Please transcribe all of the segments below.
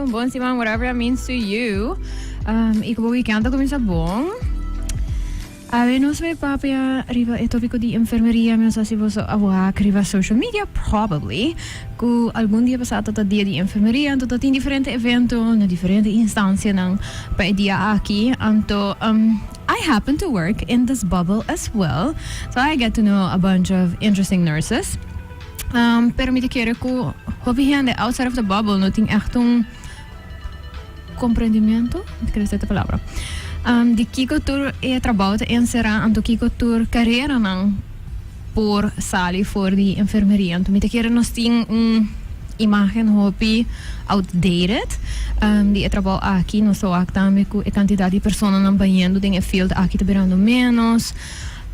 un buon simang, whatever that means to you. Iko weekend ako sa bong. Nos may papaya riba topico di enfermeria mi sa sibo so awak riba social media probably ku algún dia pasado ta dia di enfermeria anto tin diferente evento na diferente instancia ng paidia aqui anto I happen to work in this bubble as well, so I get to know a bunch of interesting nurses. Pero mi te quiere ku hobihan outside of the bubble no ting echtong comprendimiento, não quero essa palavra. De kiko tur trabalho te encerrar anto kiko tur carera nang por sali for di enfermeria anto mi te quiere nos ting imagen hopi outdated. Die trabalho aqui no so também com a quantidade de pessoas não banhando tem field aqui te berando menos.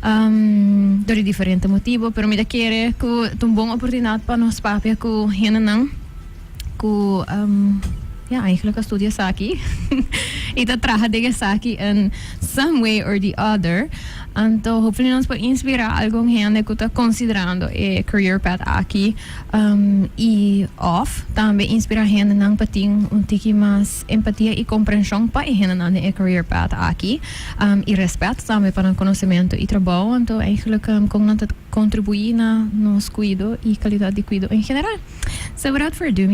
Door diferente motivo, pero mi te quiere ku tum bom oportunidade para nos papia ku henanang ku ja, eigenlijk een studie saki. Ita traha de saki in some way or the other. Anto hopefully nos puede inspirar algo gente que está considerando career path aqui e off. Também inspirar gente nang pating tiki mas empatia e compreensão para gente nang career path aqui. E respeito também para o conhecimento e trabalho. Anto eigenlijk com nata contribuir na nos cuido e qualidade de cuido em geral. So without further ado,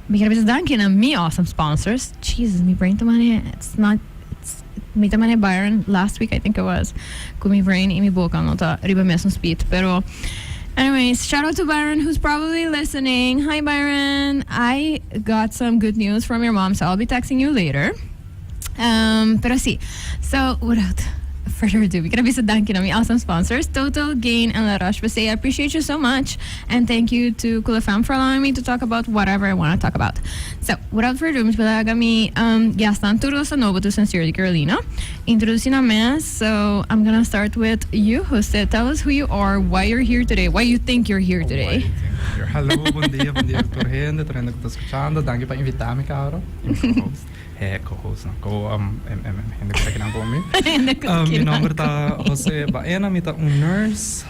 me quero danken aan me awesome sponsors. Jesus, me brain tamane, me tamane Byron last week I think it was. Ku me brain in me boca nota riba mesmo speed. Pero anyways, shout out to Byron who's probably listening. Hi Byron, I got some good news from your mom, so I'll be texting you later. Pero sí, so without further ado, we gotta be so danking on my awesome sponsors, Total, Gain, and La Roche Posay. I appreciate you so much, and thank you to Kula Fam for allowing me to talk about whatever I want to talk about. So, without further ado, mi gastan turo sa novo to Sincerely Carolina. Introducing a mess, so I'm gonna start with you, Jose. Tell us who you are, why you're here today, why you think you're here today. Hello, bom dia, Dr. Hende, que está escuchando. Danke por invitarme, caro. Co-host, hindi ko takinang po mi. Mi nombre ta Jose Baena, mi ta nurse.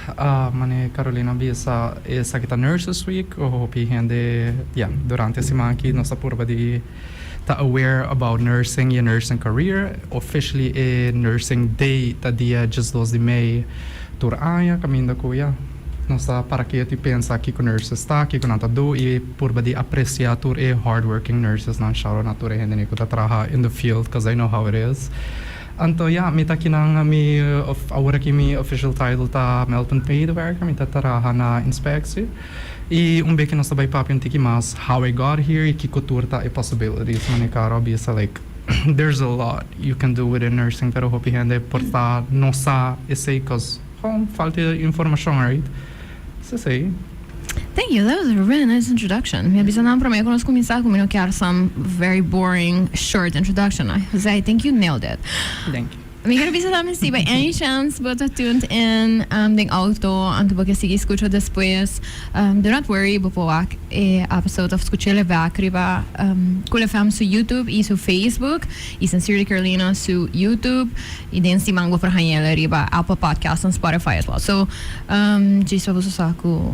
Mane Carolina bi sa kita Nurses Week. Hopi hindi, durante si maki no sa purba di ta aware about nursing, your nursing career. Officially nursing day ta dia just 2 de May. Turaya, caminda kuya. Nossa, para que eu te pensa aqui com nurses está aqui com nada do e por badi apreciar tur hardworking nurses não charo na tur ainda nem que tá trabalha in the field because I know how it is. Anto mi tá aqui na mi agora aqui mi official title tá meldpunt medewerker, mi tá trabalha na inspectie e beque nossa vai papo tiki mas how I got here e que cultura tá possibilities mane caro bisa like there's a lot you can do within nursing pero hope hende porta nossa esse cause falta informação, right? Thank you. That was a really nice introduction. Minha bisa não promete quando nós começar com eu quero some very boring short introduction. Jose, I think you nailed it. Thank you. Me quero bisa também se by any chance but tuned in ding auto anto porque sigue escuta depois. Do not worry, bopowak episode of escuchele back riba Kula Fam su YouTube e su Facebook e Sincerely Carolina su YouTube e den si mango for hanhela riba Apple Podcast and Spotify as well. So just vamos saco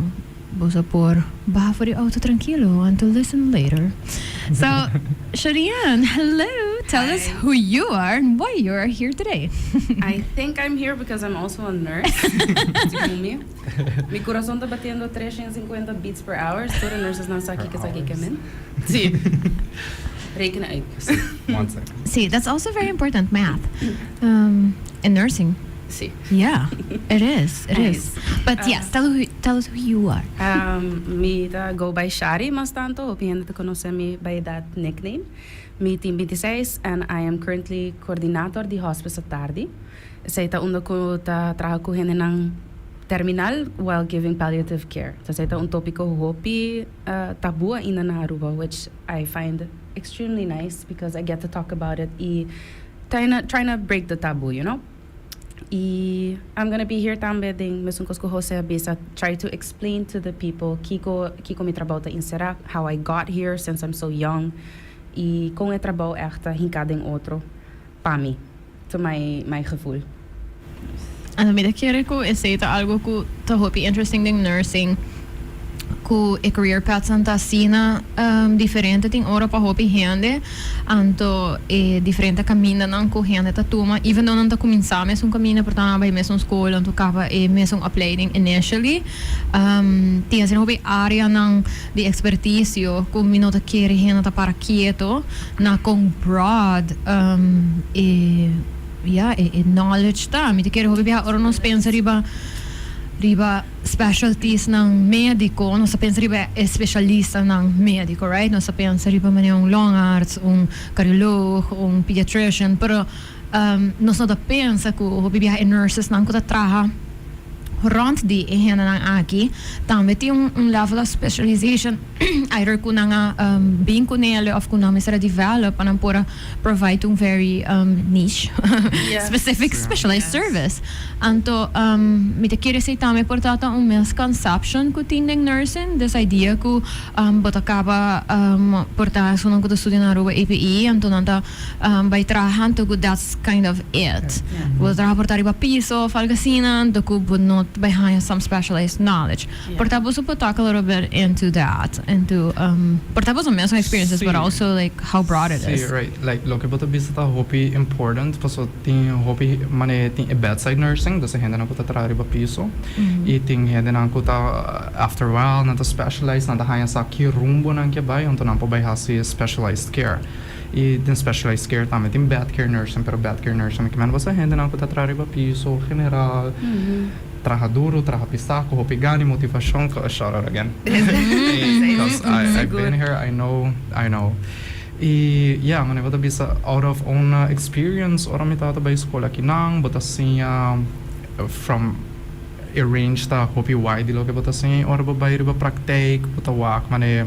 bosa por baja for the auto tranquilo and to listen later. So Sharienne, hello. Tell us who you are and why you are here today. I think I'm here because I'm also a nurse. Mi corazón está batiendo 350 beats per hour. Todas as nurses não sabem que aqui kamen. Sim. Rekenen uit. 1 second. See, that's also very important, math. In nursing. Sí. Yeah, it is. It Nice. is. But yes, tell us who you are. Me go by Shari mas tanto. Hope you to conoce me by that nickname. Me team 26 and I am currently coordinator di hospice tardi. Saya ta undo ko ta trabajo ko ng terminal while giving palliative care. So saya ta un topico hopi tabua ina na Aruba, which I find extremely nice because I get to talk about it. Trying to break the taboo, you know. I'm gonna be here tambe ding mesungkos ko Jose bisa try to explain to the people kiko mi trabaho ta insera how I got here since I'm so young e kung e trabaho echt hinkading outro pa mi to my gevoel. Ano mi da quiere ko ese algo ko to hopi interesting ding nursing ku e career paths anta sina diferente ting ora pa hopi hende anto e diferente camindanan ku hende ta tuma even though nanta começar mes caminho portanto vai mes school anto capa e mes opleiding initially tinha sin hopi area nang di expertisio ku minota kere hende ta para quieto na kong broad e knowledge ta mi te kere hopi ora non pensa riba specialties ng medico, non sa pensa riba specialista ng medico, right? Non sa pensa riba man yung long arts, cardiolog, pediatrician, pero non sa da pensa ko bibiyahe nurses nang ko tatraha rond di hena ng aki também tem level of specialization either kuna nga being kunele of kuna misera develop anang pura provide very niche specific specialized service anto mi te kire say também portata misconception ku tinding nursing this idea ku bota acaba porta sunang ko studio na ruba APE anto nanta by trahan to that's kind of it bota porta riba piso falgasina to ku not behind some specialized knowledge. Portable so talk a little bit into that, into portable some mental experiences, but also like how broad it is. Right, like look about the business hopi important, paso ting hopi mane ting bedside nursing, das hende na kuta trari ba piso, e ting hende na kuta after a while na to specialized na haya sa ki rumbo na kya bay, onto na po bay hasi specialized care. E din specialized care tama din bad care nursing, pero bad care nursing kiman basta hende na kuta trari ba piso general. Traha duro, traha pistaco, hopi gani, motivation, shout out again. Because I've been here, I know. Yeah, man, bota bisa out of own experience, ora mi tata ba escola kinang, bota assim from a range ta hopi wide lo que bota assim, ora ba bayri ba praktijk, bota wak, mane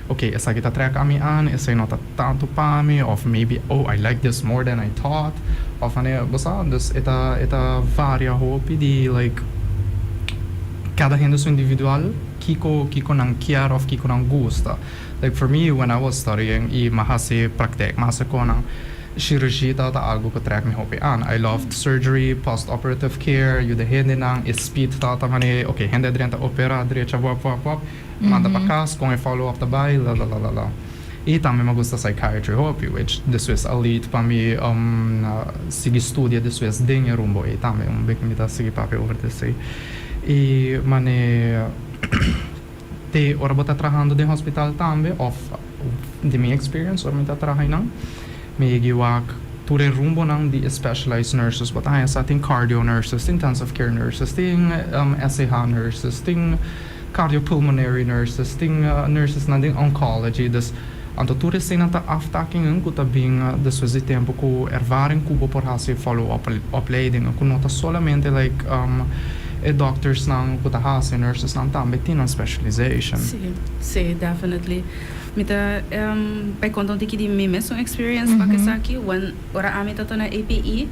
okay, essa aqui tá treca a mim an, essa não tá tanto para mim, of maybe, I like this more than I thought, of mane, bosa, dus eta varia hopi di like cada renda sua individual, kiko nang kiar of kiko nang gusta. Like for me, when I was studying, I mahasi praktek, mahasi ko nang chirurgia ta algo ko trek mi hopi an. I loved surgery, post-operative care, you the hende nang speed ta mane, okay, hende drenta opera, drecha wap, manda pa kas, kung I follow up tabay, la. E também me gusta psychiatry hopi, which this was elite pa mi sigi studia this was dinge rumbo e também big mi ta sigi papi over this say. E mane te ora bota trabajando de hospital também of de minha experience ora me ta trabajando me giwak ture rumbo nang di specialized nurses but I sa ting cardio nurses, intensive care nurses, ting SH nurses, ting cardiopulmonary nurses, ting nurses na ding oncology dus anto ture sena ta aftaking ang kuta bing dus was tempo ko ervaring kubo por hasi follow up opleiding ko nota solamente like e doctors nang kutahasi, nurses nang também tinham specialization. Sim, definitely. Mita by conta que de mim mesmo experience para aqui, when ora amita to na APE,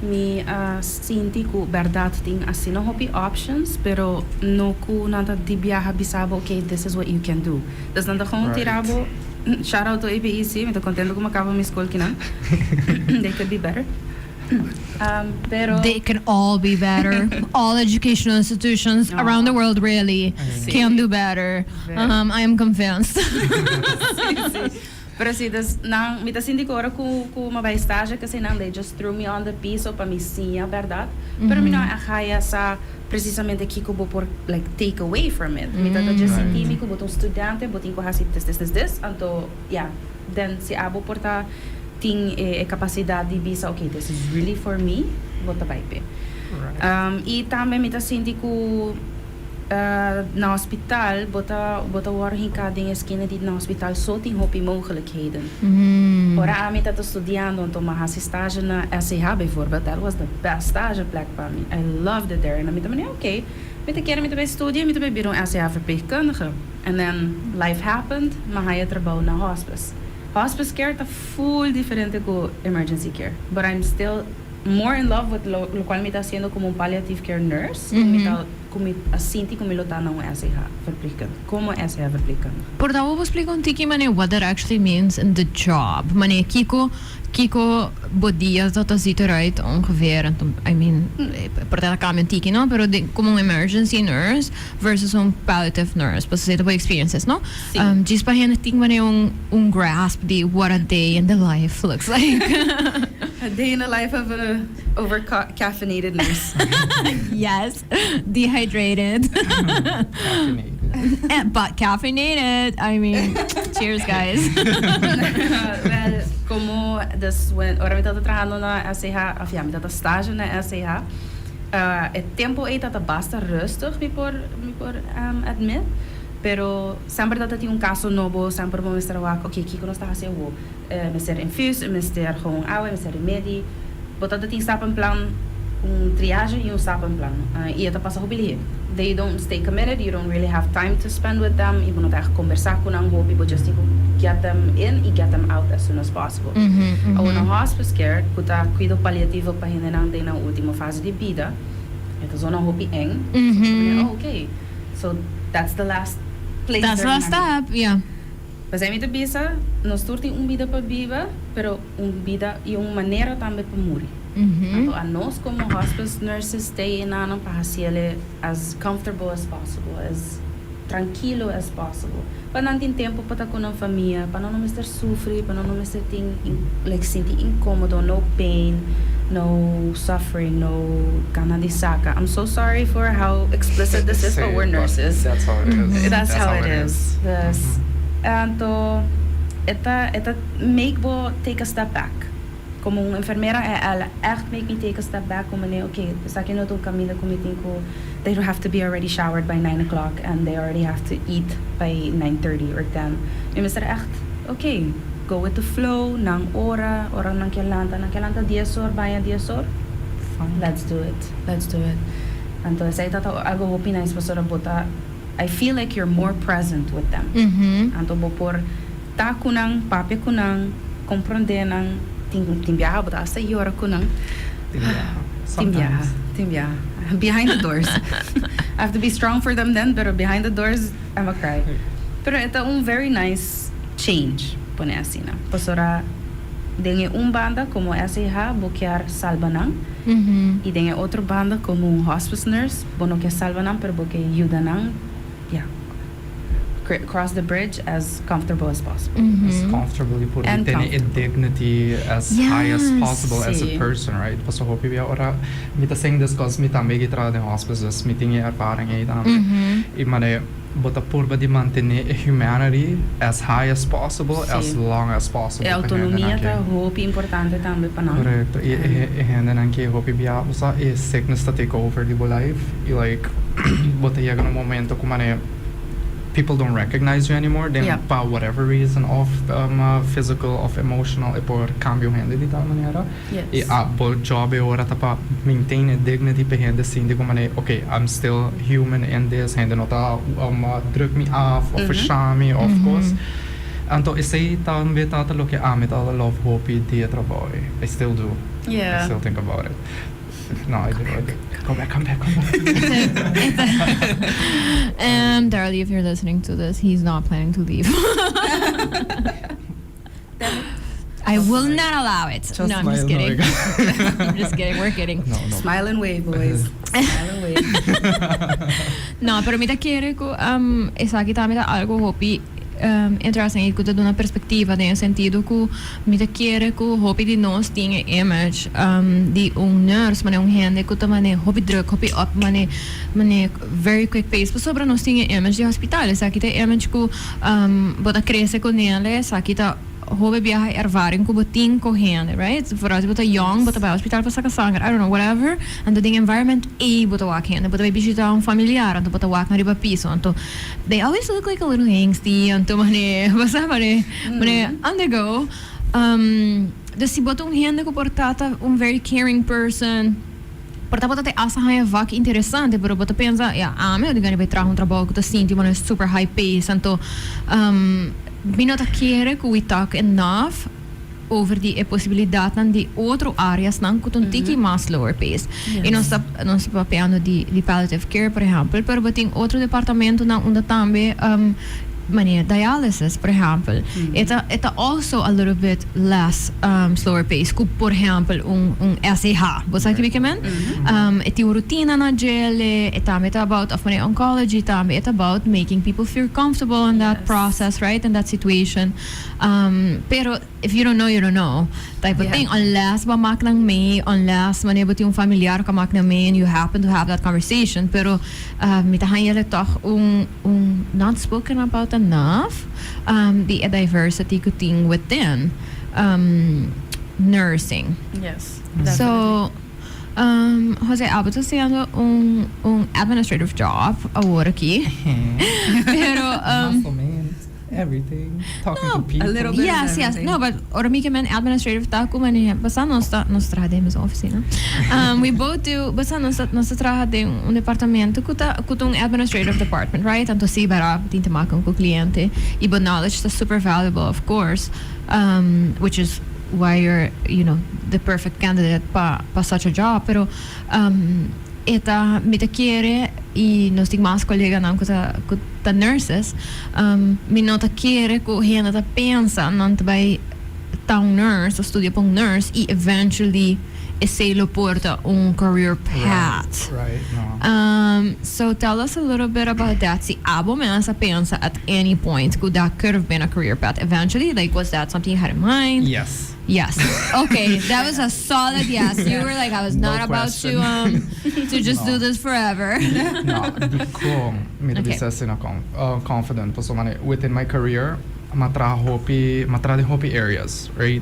mi sinti ku verdade ting assim hopi options, pero no ku nada de biaha bisabo, okay, this is what you can do. Das nada gewoon tirabo. Shout out to APE, sim, mita contento como acaba minha escola que não. They could be better. Pero they can all be better. All educational institutions around the world really can do better. I am convinced. Pero sim, me tá sentindo agora com uma estágio que they just threw me on the piece para me sim a verdade. Pero me não é essa precisamente aqui que eu vou por like take away from it. Me tá just sentindo que eu vou estudante, vou ter que fazer this. Então, then se abo portar ting capacidade de bisa, okay, this is really for me, bota baipe. E também me tá sentindo que na hospital, bota warring ka ding esquina di na hospital so ting hopi mogelijkheden. Ora me tá estudando, então uma stage na SH bijvoorbeeld, that was the best stage plek para mim. I loved it there. En dan me okay, met een keer met bij studie, met bij bureau SH verpleegkundige. And then life happened, maar hij trabalhou na hospice. Hospice care tá full diferente com emergency care, but I'm still more in love with lo cual me está haciendo como palliative care nurse, me está sinti como lo tá não SH verpleegkunde. Como SH verpleegkunde. Por dat we bespreken tiki mane what that actually means in the job. Mane Kiko bodias dat ziet eruit ongeveer. I mean, por dat kan men tiki, no? Pero como un emergency nurse versus un palliative nurse. Pues você tem experiences, no? Diz para gente tiki mane un grasp de what a day in the life looks like. A day in the life of an over-caffeinated nurse. Yes, dehydrated. Caffeinated. But caffeinated. I mean, cheers, guys. Well, como dus ora met dat trabajando na SCH, of ja, met dat stage na SCH, het tempo é dat basta rustig me por admit, pero sempre dat het um caso novo, sempre vou mostrar o que Kiko nós está fazendo, mister infus, mister gewoon ouwe, mister remedy, botar dat stappenplan, triage e stappenplan. E dat passa hobby. They don't stay committed. You don't really have time to spend with them. You moet echt conversar com them. Hope people just get them in and get them out as soon as possible. Ao no hospice care, kuta cuido paliativo para gente não ter na última fase de vida. Então zona hopi eng. Okay, so that's the last place. That's the last step, yeah. Mas é muito bisa, nós turti vida para viver, pero vida e maneira também para morrer. Então, a nós como hospice nurses stay in para fazer as comfortable as possible, as tranquilo as possible. Para não ter tempo para estar com a família, para não estar sofrer, para não estar sentir incômodo, no pain, no suffering, no gana de saca. I'm so sorry for how explicit this is, but we're nurses. That's how it is. That's how it is. Yes. Então, esta make me take a step back. Como uma enfermera, ela echt make me take a step back. Como okay, sta aqui no caminho como they don't have to be already showered by 9 o'clock and they already have to eat by 9:30 or 10. E me echt, okay, go with the flow, nang ora nang kelanta 10 horas, baya 10 horas. Let's do it. Então, sei dat algo opina is pastora bota. I feel like you're more present with them. Então, por ta kunang, papi kunang, compreender nang timbiaha, but hasta yora kunang. Timbiaha. Behind the doors. I have to be strong for them then, but behind the doors, I'm a cry. Pero ito very nice change, pone assim, na. Pastora, dengue banda como SH, boquear salvanang. E dengue outra banda como hospice nurse, bono que salvanang, pero boque yudanang. Yeah. Cross the bridge as comfortable as possible. As comfortably put it in dignity as high as possible as a person, right? So hope we ora mita saying this cause mita megi tra de hospices meeting ervaring e dan imane bota purba di mantenere humanity as high as possible, as long as possible. Autonomia ta hope importante também para nós. Correct. And then anche hope bia usa is sickness to take over the life. Like bota chega no momento como people don't recognize you anymore. Then, for whatever reason, of physical, of emotional, por cambio gente de tal maneira. E a job é ora para maintain a dignity para gente assim de como okay, I'm still human in this. Gente não tá druk me off, of verscham me, of course. Então, esse aí também tá lo que met alle love hope de trabalho. I still do. Yeah. I still think about it. No, I do. Come back. Darlie, if you're listening to this, he's not planning to leave. I will not allow it. Just no, I'm just kidding. I'm just kidding. We're kidding. No. Smile and wave, boys. Smile and wave. No, pero mi ta quiere que esa kita mi ta algo hopi entrasse em de uma perspectiva no sentido que me quiere que hopi de nós tinha image de nurse mas gente que também hopi druk hopi up mas very quick pace mas sobre nós tinha image de hospital essa aqui tem image que bota cresce com ele essa aqui tá hope viaja ervaring ko boting ko hand, right? For us, but young, but by hospital pa sa kasangar, I don't know, whatever. And the environment, but a walk hand, but by bisita un familiar, and but a walk na riba piso. And they always look like a little angsty, and to basta mane undergo. Dus si botong hand ko portata, very caring person. Porta te asa hai vak interessante, pero bota pensa, me eu digani vai trabalhar um trabalho que tá sinto, mas super high pace, então Binota quiere que we talk enough over die possibilità di altre aree che un tiki más slower pace. E non sta parlando di palliative care, per esempio, però in altro departamento onde também dialysis, for example, it's also a little bit less slower pace. For example, SEH. Você sabe o que é? It's routine na gele. It's about oncology. It's about making people feel comfortable in that process, right? In that situation. Pero if you don't know, you don't know. Type of thing. Unless ba mak lang may, unless manebot yung familiar ka mak na may, and you happen to have that conversation. Pero mitahan yun toch not spoken about enough the diversity kuting within nursing. Yes. So Jose, abato sendo administrative job agora aqui. Pero everything, talking to people. A little bit. Yes. No, but oramikemen administrative taku mani basta nós trabalhamos oficina. We both do, basta nós trabalhamos departamento com administrative department, right? Anto si bara tinta makam com cliente. E but knowledge is super valuable, of course, which is why you're, the perfect candidate pa such a job. Pero eta mita quiere e nos tem mais colega não com ta nurses me nota quiere com gente ta pensa não vai tão nurse estudia para nurse e eventually se lo porta career path. Right. No. So tell us a little bit about that. Si abo mensa pensa at any point could that could have been a career path eventually? Like, was that something you had in mind? Yes. Okay, that was a solid yes. You were like, I was not about to just do this forever. No, me confident. So within my career, matra hopi areas, right?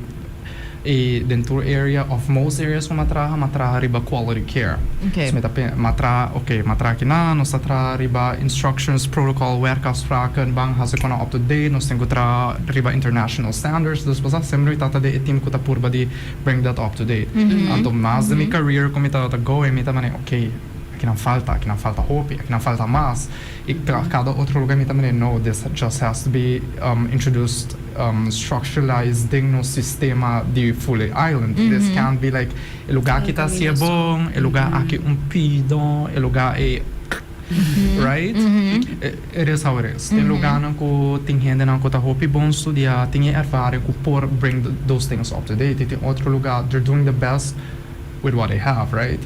Dentro area of most areas ko matra riba quality care. Okay. So matra kina nos tra riba instructions protocol werkafspraken bang hase kona up to date nos tengo tra riba international standards. Dus basta sempre tata de team ko ta purba di bring that up to date. Anto mas de mi career ko mita ta go e mita mane que não falta hope, que não falta mais. E cada outro lugar me também no, this just has to be introduced, structuralized ding no sistema de fully island. This can't be like el lugar que tá se bom, el lugar aqui pido, el lugar right? It is how it is. Tem lugar na ko tem gente na ko tá hope bom estudiar, tem ervaring ko por bring those things up to date. Tem outro lugar, they're doing the best with what they have, right?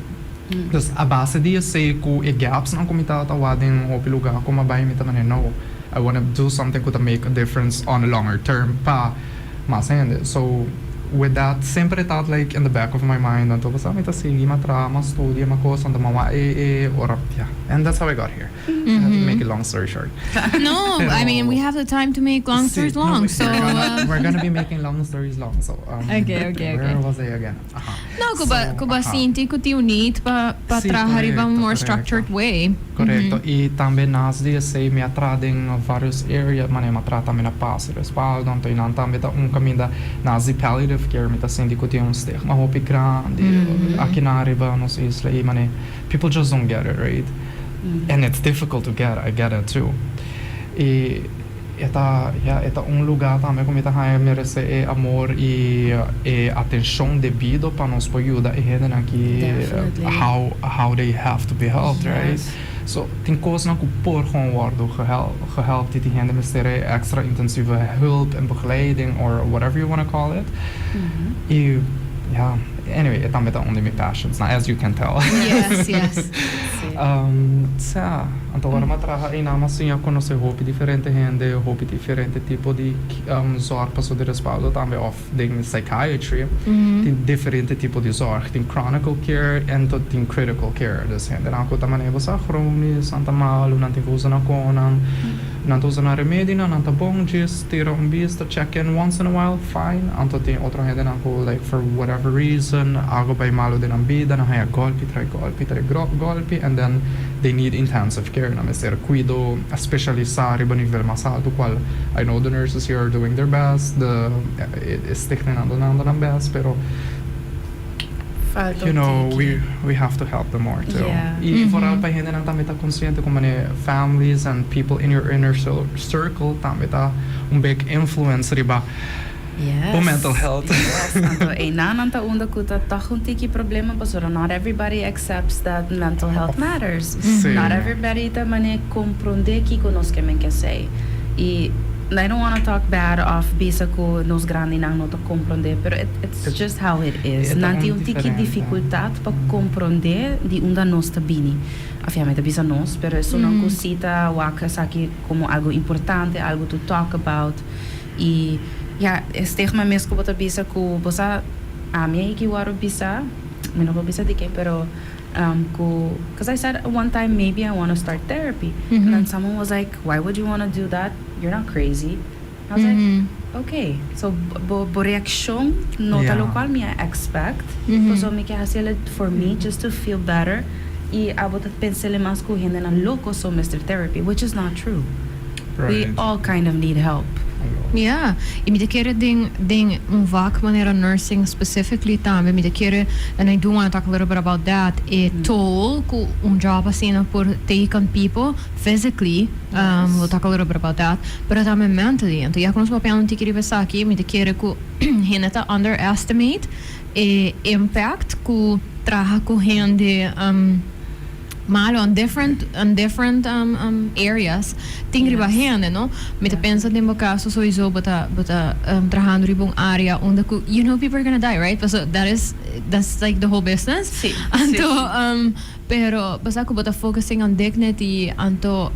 Dus a base die say ko gaps na komitata wading hopi lugar ko mabay mi tamane no. I want to do something to make a difference on a longer term pa masende. So with that sempre thought like in the back of my mind anto basta mi ta sige matra ma studia ma cosa anda mama or yeah. And that's how I got here. I have to make it long story short. No, I mean we have the time to make long stories long. No, so we're gonna be making long stories long. So okay. Where was I again? No, kuba sinti ko ti unit pa trabalhar a more structured way. Correcto. E também nas dias sei me atradem vários areas, mas me atrata me na passe respaldo, então não também tá caminho nas palliative care me tá sendo que tem stigma hopi grande aqui na riba nos isla e mane people just don't get it, right? And it's difficult to get. I get it too. E eta lugar também como tá merece amor e atenção devido para nos ajudar e reden aqui how they have to be helped, right? So tem coisas que por gewoon worden gehelpt die hen met extra intensieve hulp en begeleiding or whatever you want to call it. Anyway, it's not only my passions, now, as you can tell. Yes. Então agora eu trabalho na massinha conhecer hope diferente gente, hope diferente tipo de zorg para de respaldo também of the psychiatry. Tem diferente tipo de zorg, tem chronic care e tem critical care. Dus gente na conta maneira você chronisch, anta malo, não tem usa na conan, não usa na remédio, não tá bom, just tira vista, check in once in a while, fine. Anto tem outra gente na co like for whatever reason, algo vai malo de na vida, na haya golpe, and then they need intensive care na ser cuido especializar riba nível mais alto qual I know the nurses here are doing their best stick na best pero we have to help them more too. E vooral pa gente também tá consciente como families and people in your inner circle também tá big influence riba Yes. For mental health. Yes. Anto, nanta unda kuta toch un tiki problema, pero not everybody accepts that mental health matters. Sí. Not everybody ta mane comprende ki conosce men que sei. I don't want to talk bad of bisa ko nos grandi nang no to comprende, pero it's just how it is. Nanti un tiki dificultad pa comprende di unda nos ta bini. Ovviamente bisa nos, pero es una cosita waka saki como algo importante, algo to talk about. I ja, stigma mesco bota bisa ko bosa amia iki waro bisa, mino ko bisa dike, pero because I said one time maybe I want to start therapy, and then someone was like, "Why would you want to do that? You're not crazy." I was like, "Okay." So bo reaction no talo cual me I expect, so me que hacer it for me just to feel better. I abot at pensele mas ko hindi na loco so Mr. Therapy, which is not true. Right. We all kind of need help. Yeah, e mi kere ding vak manera nursing specifically tambe mi kere, and I do want to talk a little bit about that. Toll ku job asina por take on people physically. We'll talk a little bit about that, but tambe mentally. Então ya conosco papel não tikiri besaki mi kere ku hineta underestimate impact ku traha ku hende malo on different areas ting riba hende, no? Me te pensa de caso sowieso bota trabajando riba área onde you know people are gonna die, right? So that's like the whole business. Sí. Anto pero basta ko bota focusing on dignity anto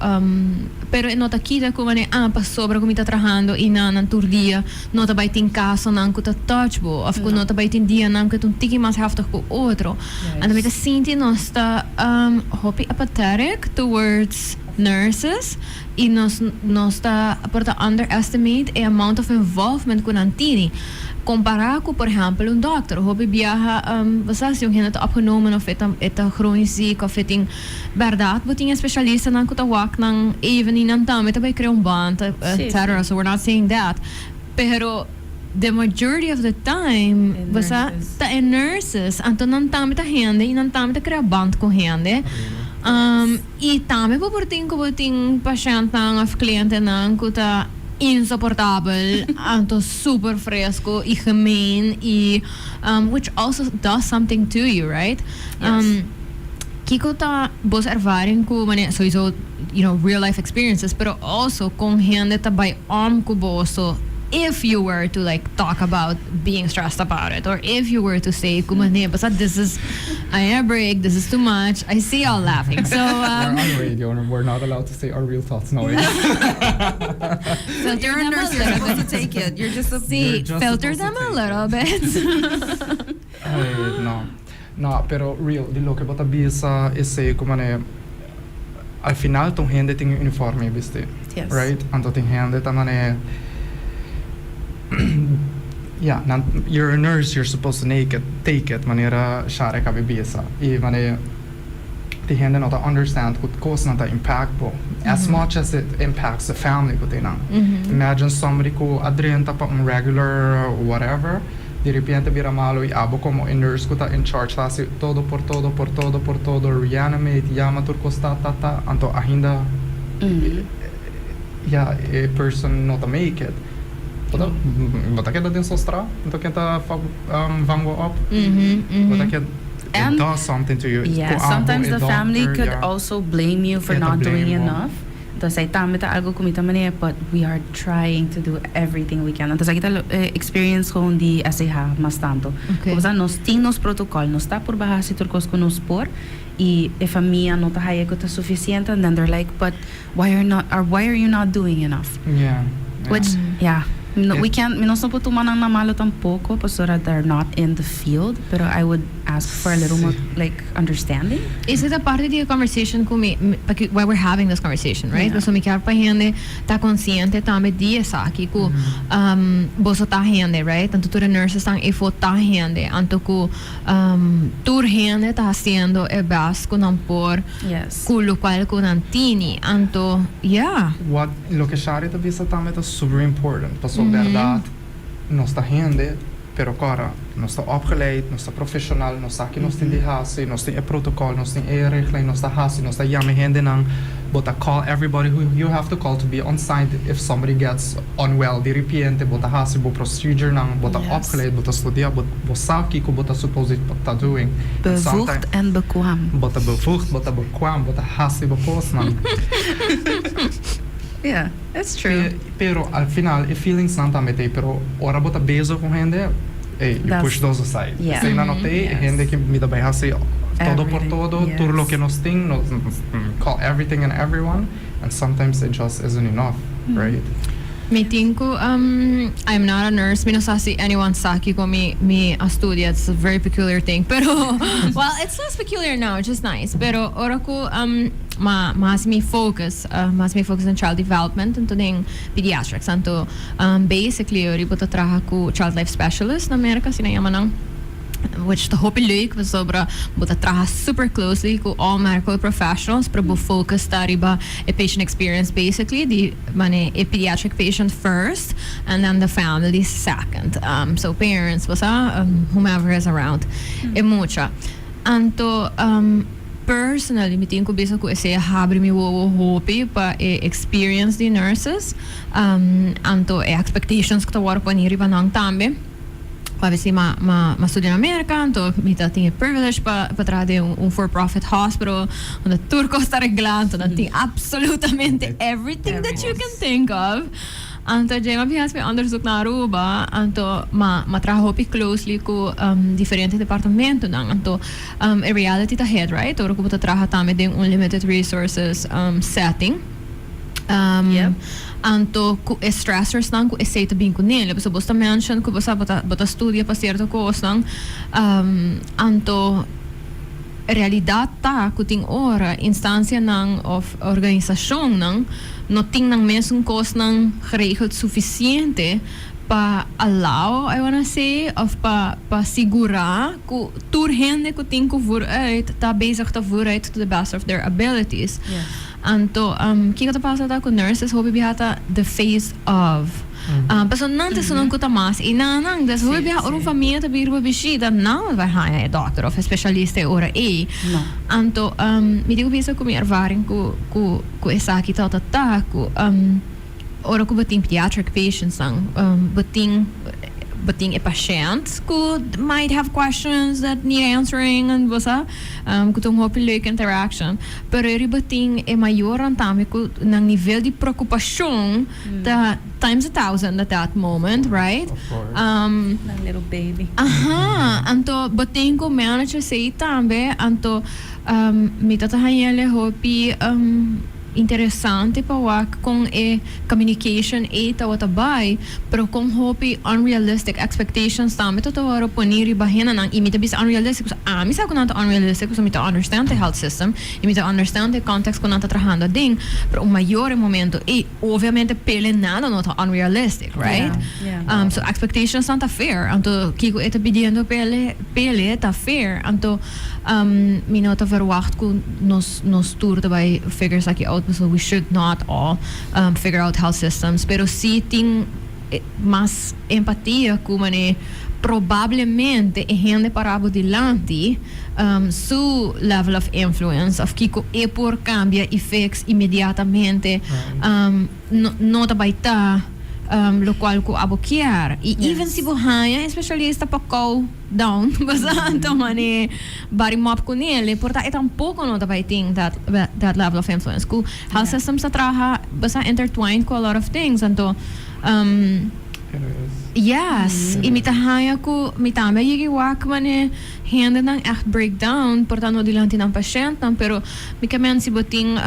pero nota kita ko mane pa sobra ko mita trabajando ina nan turdia nota by tin caso nan ko ta touchable of ko nota by tin dia nan ko tun tiki mas heftig ko outro and me te sinti nosta hopi apathetic towards nurses e nos está porta underestimate a amount of involvement com antini comparar com por exemplo doctor hopi viaja você se gente opgenomen of eta chronisch ziek of het verdad but een specialist dan kuta wak nang even in antam met bij krijg band etc. So we're not saying that pero the majority of the time basta ta in nurses anto nantam met hende in antam met krijg band com hende e também por ting ko ting paciente nang of cliente nang kuta insoportabel, anto super fresco y gemeen y which also does something to you, right? Yes. Kiko ta bos ervaring ko mane sowieso real life experiences, pero also con gente ta by ko boso if you were to like talk about being stressed about it, or if you were to say kumane basta this is a break, this is too much, I see y'all laughing. So we're on radio and we're not allowed to say our real thoughts now. Filter You're a them nurse, a you're little supposed bit. to take it. You're just Filter them a little bit. No, pero real, di lo che bota bisa e se kumane al final ton hende ting uniforme biste. Yes. Right? Anto ting hende tamane yeah, you're a nurse, you're supposed to take it manera share ka bisa. I mane the hand not understand what cause not impact po as much as it impacts the family ko tinang. Imagine somebody ko adrenta pa regular whatever, de repente vira malo y abo como a nurse ko ta in charge hace todo por todo reanimate llama turco ta anto ahinda yeah, a person not to make it. Bota que din sostra, então que tá vango up. Bota que it does something to you. Yeah, sometimes the family could also blame you for not doing enough. Entonces ahí también algo kumita mania, but we are trying to do everything we can. Entonces aquí experience con di SH mas tanto. Porque nos tem nos protocolo, nos está por bajar si turcos con nos por e a família não tá aí que tá suficiente, and then they're like, but why are you not doing enough? Yeah. Which no, we can't, we não pode tomar na malo tampoco, so that they're not in the field. But I would ask for a little more like understanding. Is it a part of the conversation why we're having this conversation, right? So me quer pa hende tá consciente também disso aqui que boso tá hende, right? Tanto tu nurses estão e for tá hende, anto que tur hende tá haciendo e basco não por culo qual com antini, anto What lo que Shari tá visa também tá super important. Verdade, não está rende, pero cara, nós está opgeleid, nós está profissional, nós está aqui, nós tem de hasi, nós tem protocol, nós tem richtlijn, nós está hasi, nós está yami hende nang, but I call everybody who you have to call to be on site if somebody gets unwell, di ripiente, but hasi, bo procedure nang, but opgeleid, but studia, but sabe que but supposed to doing. Bevoegd en bekwaam. But bevoegd, but bekwaam, but hasi, bepos nang. Yeah, that's true. Pero al final, e feelings não também tem, pero ora bota bezo com gente, you push those aside. Yeah. Sei na notei, gente que me dá bem assim, todo por todo, tudo lo que nós tem, call everything and everyone, and sometimes it just isn't enough, right? Me tinko, I'm not a nurse. Me no sasi anyone saki ko me a studia. It's a very peculiar thing. Pero, well, it's less peculiar now. It's just nice. Pero ora ko mas me focus on child development and doing pediatrics. Anto basically ori buta traha ko child life specialist na Amerika sinayama nang, which the hope leuk was sobra buta traha super closely ko all medical professionals para bo focus tariba a patient experience basically the mane a pediatric patient first and then the family second, so parents basta whomever is around e mucha anto personally me tinko bisa ko ese habri mi wo hope pa experience the nurses anto expectations ko tawar pa ni riba nang tambe. Obviously, ma studio in America, então me tinha privilege para trazer for-profit hospital, onde tudo está reglado, onde tem absolutamente everything that you can think of. Então, já me fiz onderzoek na Aruba, então ma trabalho closely com diferentes departamentos, então a reality tá head, right? Ora como trabalha também de unlimited resources setting. Anto ku stressors nang ku essaita bem com nele, porque você mention que você bota estudia para certa coisa nang anto realidade tá que tem ora instância nang of organização nang não tem nang mesmo coisa nang geregeld suficiente para allow, I wanna say, of para segurar que tour gente que tem que vooruit tá bezig te vooruit to the best of their abilities. Yeah. Anto, kiko ta pasa ta ko nurses hobi bihata the face of. Pero nante sunon ko ta mas inanang das hobi biha orun familja ta birba bishida na vai ha doctor of specialiste ora e. No. Anto, mi digo bisa ko mi ervaring ko esaki ta ko ora ko bating pediatric patients nang bating a patient could might have questions that need answering and basa kutong hopi leuk interaction pero eri bating e maior ang tami ko ng nivel de preocupação da times 1,000 at that moment, right? Of course. That little baby. Anto bating ko manager say tambe anto mi tatahayele hopi interessante para com a communication e tawatabay pero com hopi unrealistic expectations também to tawaro poniri bahena nang imita bis unrealistic misa ko nanta unrealistic so mita understand the health system imita understand the context ko nanta trabajando ding pero maior momento e obviamente pele nada nota unrealistic, right? Yeah. So expectations nanta fair anto kiko eta pedindo pele ta fair anto minota verwacht ko nos tour dabei figures aqui out so we should not all figure out health systems pero si ting mas empatia como ne probabilmente e gente parabo dilante su level of influence of kiko e por cambia effects imediatamente no tabaita lo qual ko abokiar e even si bohaya especialista pa call down basta então mane bari mop ko nele porta é tampouco não vai think that level of influence ku health systems traha basta intertwined ko a lot of things então yes imitahaya ko mitame yigi wak mane hende nang echt breakdown portanto dilante ng paciente pero mikamen si boting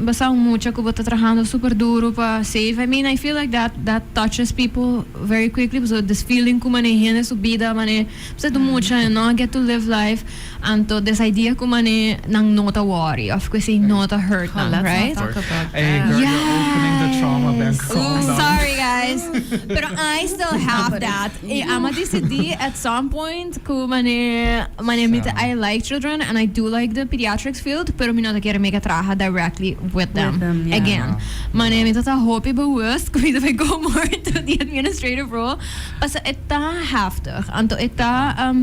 basta mucha ko bota trabajando super duro pa save. I mean I feel like that touches people very quickly so this feeling ko mane hende subida mane basta mucha no get to live life anto this idea ko mane nang nota worry of kasi nota hurt nang, right? Talk about Hey girl, you're opening the trauma bank. Sorry guys. guys. Pero I still have that. I'm a DCD at some point. I like children and I do like the pediatrics field, pero mi not kere make traha directly with them. Yeah. Again. Mi tata hopi bewust, kung if I go more into the administrative role. Basta ita heftig. Anto ita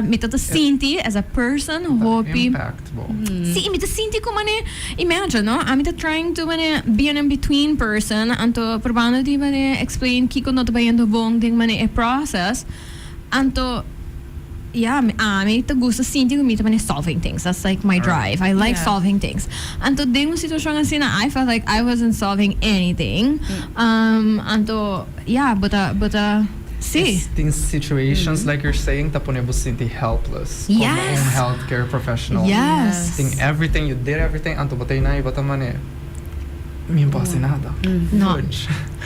mit tata sinti as a person hopi. See, mit sinti ko imagine, no? I'm trying to be an in-between person and to probando di explain kiko not ba yendo bong ding a process and to me to gusto sinti ko mita solving things. That's like my drive. I like solving things. And to ding mo sitwasyon kasi na I felt like I wasn't solving anything. And to but see. In situations like you're saying, taponebo sinti helpless. Yes. Como healthcare professional. Yes. Think everything, you did everything, anto batay na iba tamane. Mi impasi nada. No.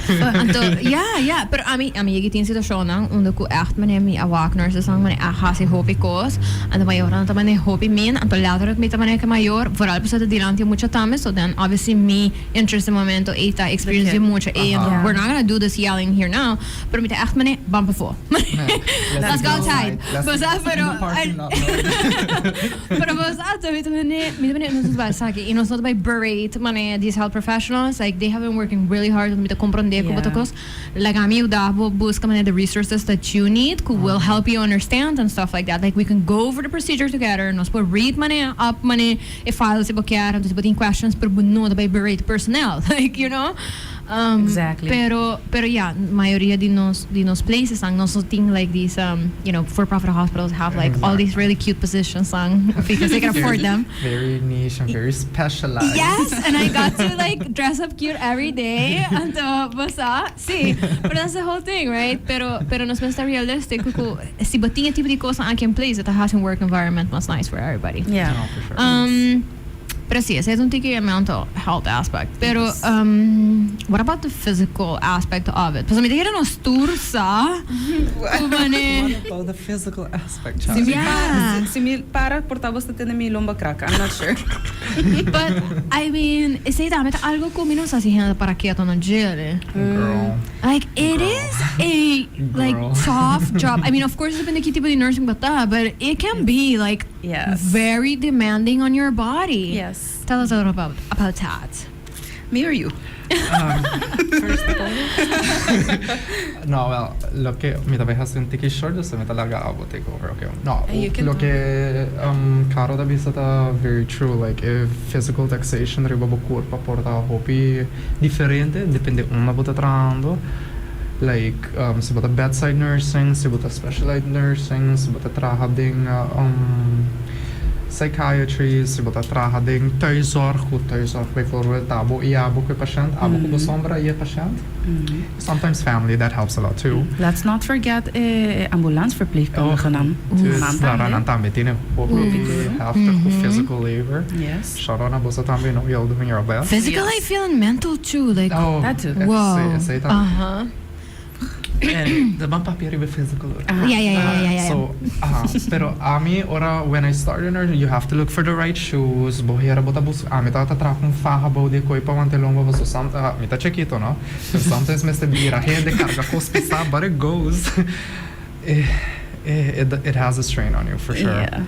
Pero ami gitin sitwasyon nang unde ko echt mi awak nurses ang hasi hopi kos and the mayor na tamane hopi min anto later mi tamane ka mayor vooral pa sa dilante mucho tame, so then obviously me interest in momento eta experience mucho and we're not gonna do this yelling here now, pero mi ta echt bump before. Let's go outside. Pero mi not by berate these health professionals, like they have been working really hard with the comprender ko batakos lagami udabo busca the resources that you need who will help you understand and stuff like that. Like we can go over the procedure together, nos po read up if files se boquear, and putting questions per no by berate personnel, like you know. Exactly. Pero yeah, mayoría de nos places ang no thing like these for-profit hospitals have like all these really cute positions because they can afford them. Very niche and very specialized. Yes, and I got to like dress up cute every day and basta. See, but that's the whole thing, right? Pero nos basta realistic kuko si batinga tipo de cosa ang can place that has a work environment was nice for everybody. Yeah. No, for sure. Pero sí, ese es un tiki mental health aspect. Pero what about the physical aspect of it? Pues me dijeron nos tursa. What about the physical aspect? Si mi para portavos te tiene mi lomba crack, I'm not sure. But I mean, say that algo como no sa haciendo para quieto no gel. Girl. Like it is a like tough job. I mean, of course, it's been the tipo de nursing but it can be like very demanding on your body. Yes. Tell us a little about that. Me or you? First of all. No, well, lo que mi da vejas un tiki short, so mi talaga abo take over. Okay. No, lo que Caro da vista very true. Like if physical taxation riba bo corpo porta hopi diferente, depende una bota trando. Like se bota bedside nursing, se bota specialized nursing, se bota traha ding psychiatry, se bota traha ding thuiszorg bijvoorbeeld tabo iabo ko patient, abo ko sombra ie patient. Sometimes family, that helps a lot too. Let's not forget ambulanceverpleegkundigen. Daaraan tambe tine heftig physical labor. Yes. Sharona bosa tambe no you're doing your best. Physical, I feel and mental too. Like that too. Wow. The bang papier be physical. Yeah. So, pero ami ora when I started nursing, you have to look for the right shoes. Bohera bota bus. Ami ta tra kung faha bode koi pa mantelongo so sometimes mi ta checkito no. Sometimes meste bira hende carga cospisa, but it goes. It has a strain on you for sure. Yeah.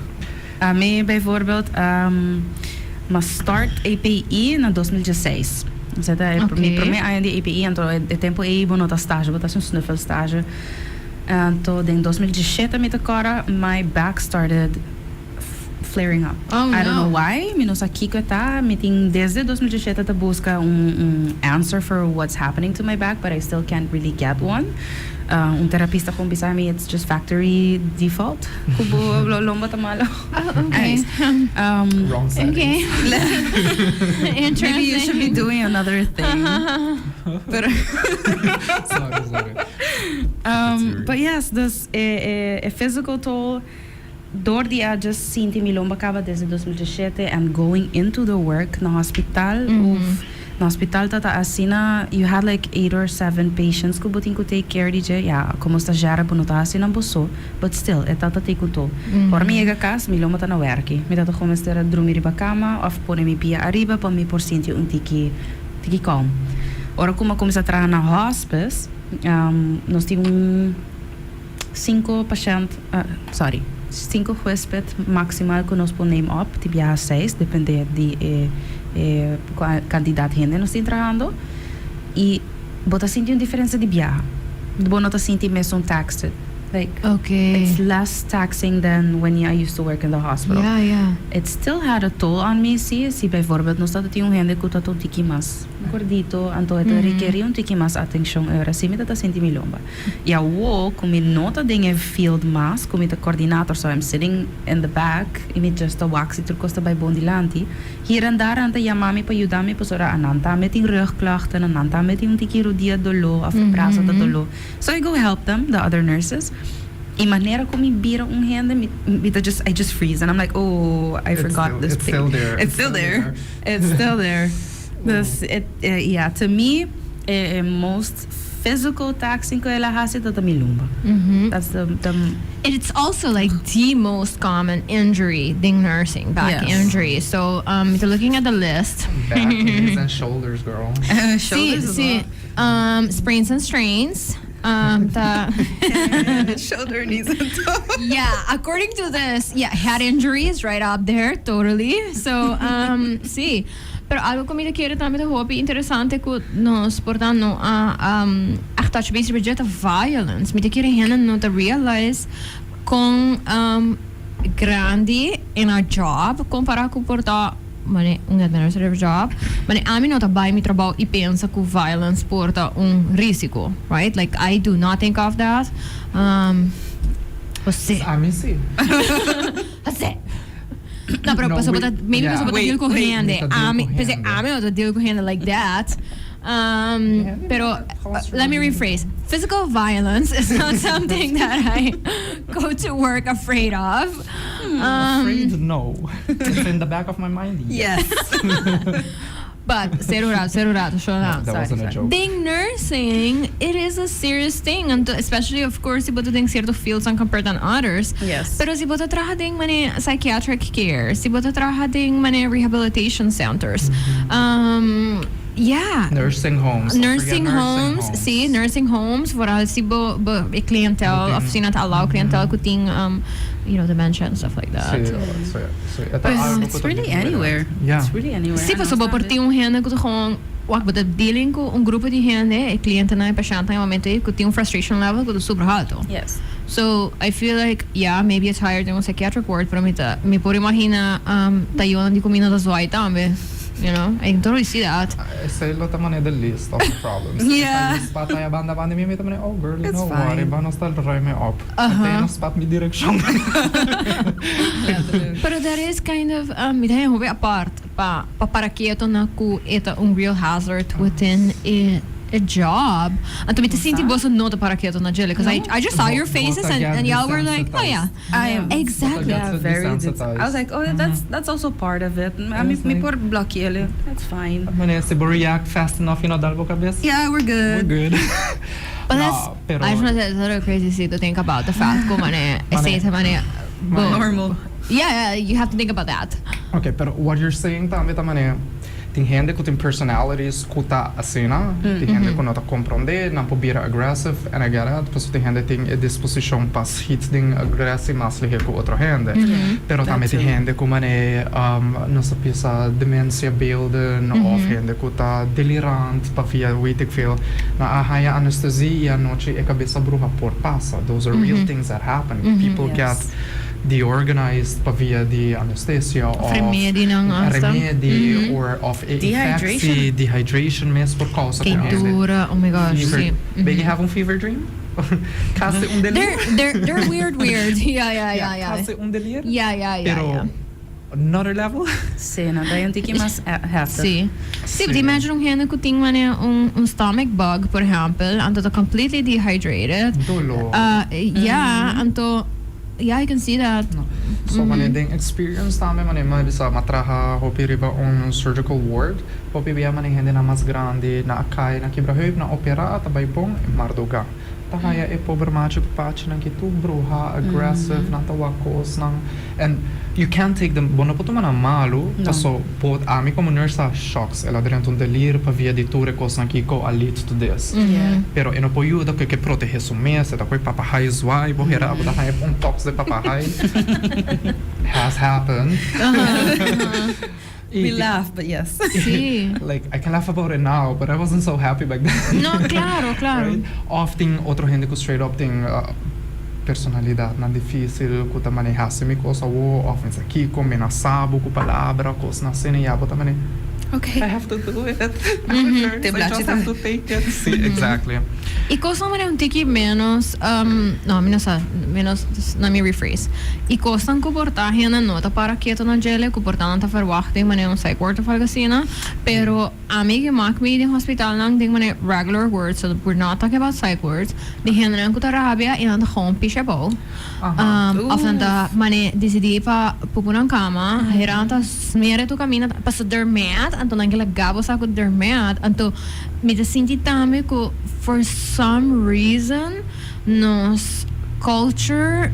Ami bijvoorbeeld mas start API na 2016. Mi prome ai di API anto e tempo e bono da stage, botasse snuffle stage. Anto in 2017 mi takora my back started flaring up. I don't know why. Mi non sa kiko ta, mi ting desde 2017 ta busca answer for what's happening to my back, but I still can't really get one. Terapista kung bisa mi, it's just factory default. Kubo lomba tamalo. Okay. Wrong side. Okay. Interesting. Maybe you should be doing another thing. Sorry. But yes, dus a physical toll. Door die just sinti mi lomba kaba desde 2017 and going into the work na hospital na hospital tata asina you had like 8 or 7 patients ku buting ku take care DJ como stagiaire bonota asina boso, but still tata take to por mi ega kas mi lomba ta na werki mi tata como stera drumi riba cama of pone mi pia arriba pa mi por sinti un tiki calm Ora como começa a trabalhar na hospice, nós temos 5 huéspedes maximal que nós podemos up, tipo 6, depende de quantidade de gente nós estamos trabalhando. E você sente uma diferença de viagem. Você não sente mesmo taxed. Like, it's less taxing than when I used to work in the hospital. Yeah. It still had a toll on me, sim. Se bijvoorbeeld nós tinha gente que tá tiki mas gordito, então это requeria tiki mas atenção era sim, me tá senti milomba. E a wo, como nota dinge field mas, como the coordinator, so I'm sitting in the back, e me just a wax it costa by bondilanti. Hier en daar anta yamami pa yudami pa sora ananta met in rugklachten, ananta met in tiki rodia dolo, of praza da dolo. So I go help them, the other nurses. E maneira como me viram hand, I just freeze and I'm like, oh, I forgot this. It's still there. It's still there. It's still there. Yeah, to me, most physical taxing ko ela hasi to milumba. That's the. It's also like the most common injury, ding nursing, back injury. So, looking at the list. Back, knees, and shoulders, girl. Shoulders sprains and strains. Shoulder, knees, and toes. Yeah, according to this, head injuries right up there, totally. So, sí. Pero algo que me quiere também de hobby interessante que nós portanto a touch base budget of violence. Me quiere hena no to realize com grande in a job comparar com portar administrative job, mas a mim não tá bem me trabalho e pensa que violence porta risco, right? Like I do not think of that. Você? A mim sim. Você? Não, pero paso bota, maybe paso bota deal correndo. A mim não tá deal correndo like that. Pero let me rephrase. Physical violence is not something that I go to work afraid of. Afraid? No. It's in the back of my mind. Yes. But serurato, show down. That wasn't a joke. Being nursing, it is a serious thing, and especially of course, si boto ding certo fields and compared than others. Yes. Pero si boto traha ding mane psychiatric care, si boto traha ding mane rehabilitation centers. Yeah. Nursing homes. Nursing homes. Vooral si bo clientele, of si not allow clientele ko ting dementia and stuff like that. It's really anywhere. Yeah. It's really anywhere. Si pa so bo porti gente ko gewoon but dealing ko grupo de gente, cliente na paciente na momento ko ting frustration level ko super alto. Yes. So I feel like maybe it's higher than a psychiatric ward, pero me por imagina tayo di comino da zoai tambe. You know, I can totally see that. Essa é outra maneira de list of the problems. Yeah. Spat a banda me meta oh girl, it's no fine. worry, ba nos tal rai me up. Até no spat me direction. Pero there is kind of midaya hove apart para quieto na ku eta real hazard within a job. And to me to see both not para quieto na jelly because I just saw your faces and y'all were like, oh yeah, I am exactly. Yeah, very desensitized. I was like, oh, that's also part of it. Me por bloquear, that's fine. Se react fast enough, dalbo cabeça. Yeah, we're good. We're good. But I just want to say it's a little crazy to think about the fact that normal. Yeah, you have to think about that. Okay, but what you're saying também tem gente que tem personalities que tá assim, tem gente que não tá compreender, não pode ser aggressive, and I get it, porque tem gente que tem a disposição para hit de agressivo mais do que outra gente. Pero também tem gente que não se pensa demência beelden, ou gente que tá delirante, para via weet ik veel. Na a anestesia e a noite a cabeça bruxa por passa. Those are real things that happen. People get deorganized via the anesthesia of remedy or of dehydration mesmo por causa dura, oh my gosh. Bem, you have a fever dream? Caso delírio. They're weird. Yeah. Caso delírio? Yeah. Pero another level? Sim, daí tem que mais heftig. Sim, but imagine gente que tem stomach bug, por exemplo, and they're completely dehydrated. Dolo. Yeah, I can see that. No. So, ding experience também, bisa matraha hopi riba surgical ward, hopi biya hindi na mas grande, na akay, na kibrahib, na opera, at abay pong marduga. Tahaya e pobermacho papachi nang kitu bruha aggressive nang tawakos nang and you can't take them bono puto man malu so pot ami como nurse shocks ela durante un delir pa via di ture cos nang kiko alit to this pero eno po yuda que protege su mesa da koi papahai zwai bo hera abo da hai un tox de papahai has happened. We laugh, but yes. Sí. Like, I can laugh about it now, but I wasn't so happy back then. No, claro. Right? Often, otro gente que straight up tem personalidade na difícil, que também hasemi cosa wo, often sa kiko, menasabo, ku palabra, cos na cena, yabo também. Okay. I have to do it. I just have to take it. Sí, exactly. Y cosa man un tiki menos, menos, let me rephrase. Y cosa ang comportahe na nota para quieto na gele, comportahan ta verwachting man un psych word of algasina, pero ami gemak me in hospital nang ding man regular words, so we're not talking about psych words. Die henden ko tarabia in aan de gewoon pisabo. Of dan da mane decidi pa pupunang kama, hiranta smere tu camina pas dermat, anto nang gabo sa ko dermat, anto me sinti tame ko for some reason nos culture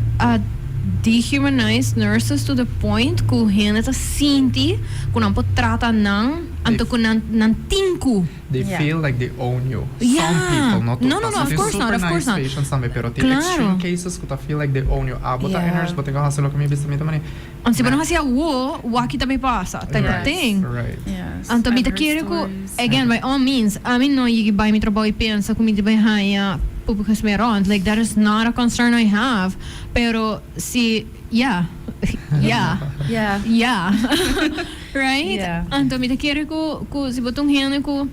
dehumanized nurses to the point ko hene ta sinti kun ampo trata nang anto kun nan tinku. They feel like they own you. Yeah. Some people, not No, of course not, of course not. Patients também, pero tem Claro. extreme cases que feel like they own you. Bota nurse, bota ka haselo kami bisa mita mani. Ang siya hasia waki tabi pasa type of thing. Right. Yes. Anto mita kere ko again by all means. Amin no yigi bay mi trabaho ipensa kung mita bay haya pupukas meron. Like that is not a concern I have. Pero si yeah. Right? Yeah. Anto mita kere ko si botong hene ko